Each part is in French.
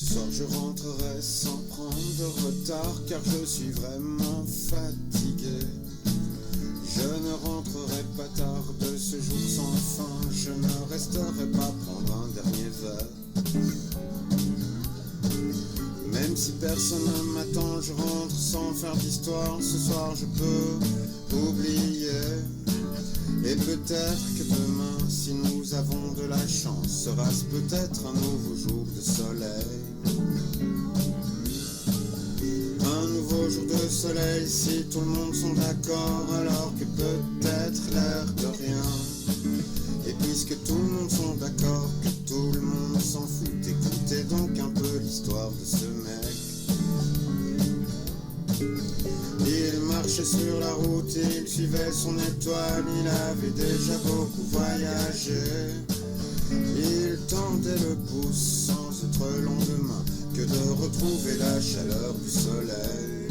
Ce soir je rentrerai sans prendre de retard, car je suis vraiment fatigué. Je ne rentrerai pas tard de ce jour sans fin, je ne resterai pas prendre un dernier verre. Même si personne ne m'attend, je rentre sans faire d'histoire. Ce soir je peux oublier. Et peut-être que demain, si nous avons de la chance, sera-ce peut-être un nouveau jour de soleil. Un nouveau jour de soleil, si tout le monde sont d'accord, alors que peut-être l'air de rien. Et puisque tout le monde sont d'accord, que tout le monde s'en fout, écoutez donc un peu l'histoire de ce mec. Il marchait sur la route, il suivait son étoile, il avait déjà beaucoup voyagé. Il tendait le pouce sans autre lendemain que de retrouver la chaleur du soleil.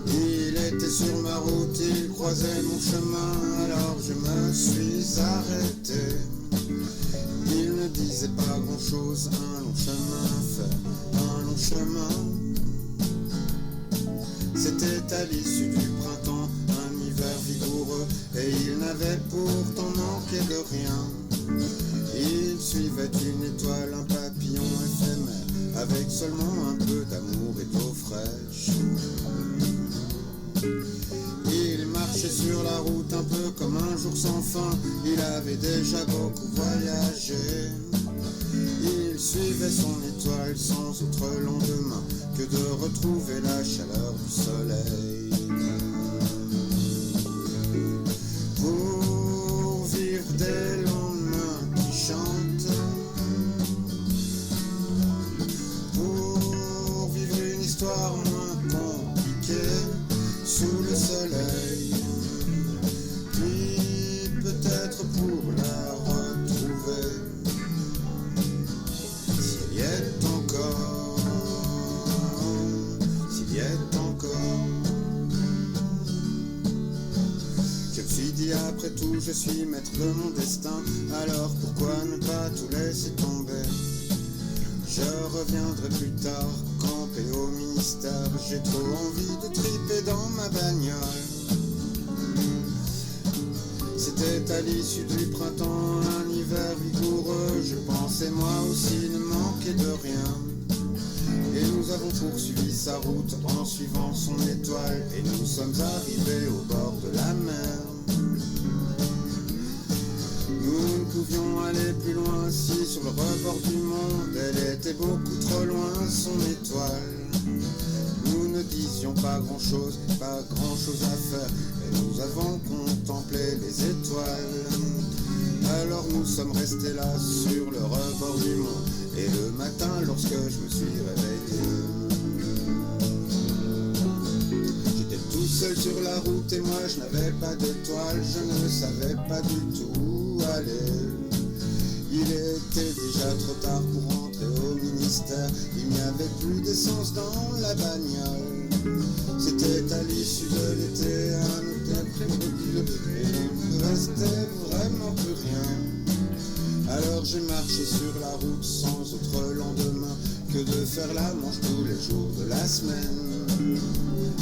Il était sur ma route, il croisait mon chemin, alors je me suis arrêté. Il ne disait pas grand chose, un long chemin à faire, un long chemin. C'était à l'issue du printemps, un hiver vigoureux, et il n'avait pourtant manqué de rien. Il suivait une étoile, un papillon éphémère, avec seulement un peu d'amour et d'eau fraîche. Il marchait sur la route un peu comme un jour sans fin, il avait déjà beaucoup voyagé. Il suivait son étoile sans autre lendemain que de retrouver la chaleur du soleil. Pour vivre des lendemains qui chantent, pour vivre une histoire moins compliquée sous le soleil, puis peut-être pour la retrouver. S'il y est encore, s'il y est encore. Je me suis dit après tout je suis maître de mon destin, alors pourquoi ne pas tout laisser tomber? Je reviendrai plus tard, camper au ministère, j'ai trop envie de triper dans ma bagnole. C'était à l'issue du printemps, un hiver vigoureux, je pensais moi aussi ne manquer de rien. Et nous avons poursuivi sa route en suivant son étoile, et nous sommes arrivés au bord de la mer. Nous ne pouvions aller plus loin si sur le rebord du monde, elle était beaucoup trop loin son étoile. Nous ne disions pas grand chose à faire, et nous avons contemplé les étoiles. Alors nous sommes restés là sur le rebord du monde, et le matin lorsque je me suis réveillé, j'étais tout seul sur la route et moi je n'avais pas d'étoile, je ne savais pas du tout où aller. Il était déjà trop tard pour rentrer au ministère, il n'y avait plus d'essence dans la bagnole. C'était à l'issue de l'été, un hôtel crépuscule, et il ne restait vraiment plus rien. Alors j'ai marché sur la route sans autre lendemain que de faire la manche tous les jours de la semaine.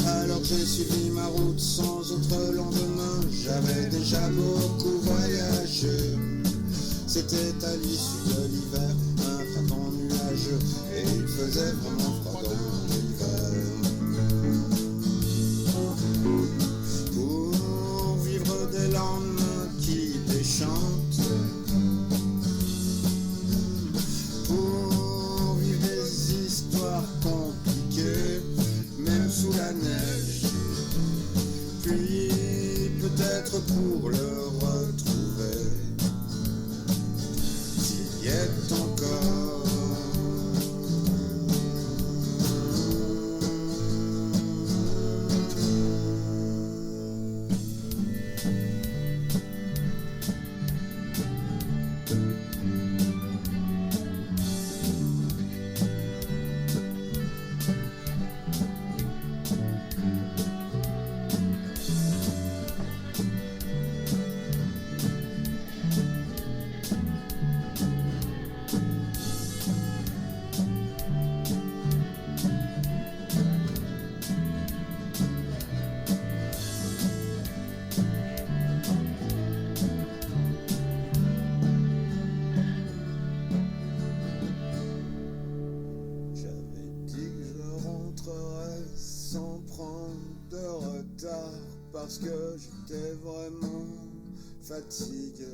Alors j'ai suivi ma route sans autre lendemain, j'avais déjà beaucoup voyagé. C'était à l'issue de l'hiver, un printemps nuageux, et il faisait vraiment froid dans l'hiver. Pour vivre des lendemains qui déchantent, pour vivre des histoires compliquées, même sous la neige, puis peut-être pour le retrouver. S'il y est encore. tard parce que j'étais vraiment fatigué,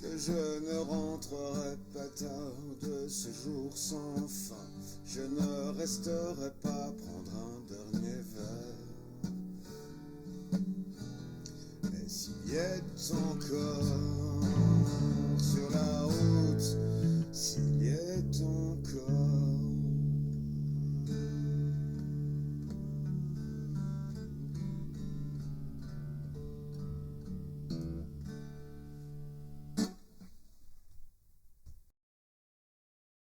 que je ne rentrerai pas tard de ce jour sans fin. Je ne resterai pas prendre un dernier verre. Mais s'il y est encore sur la route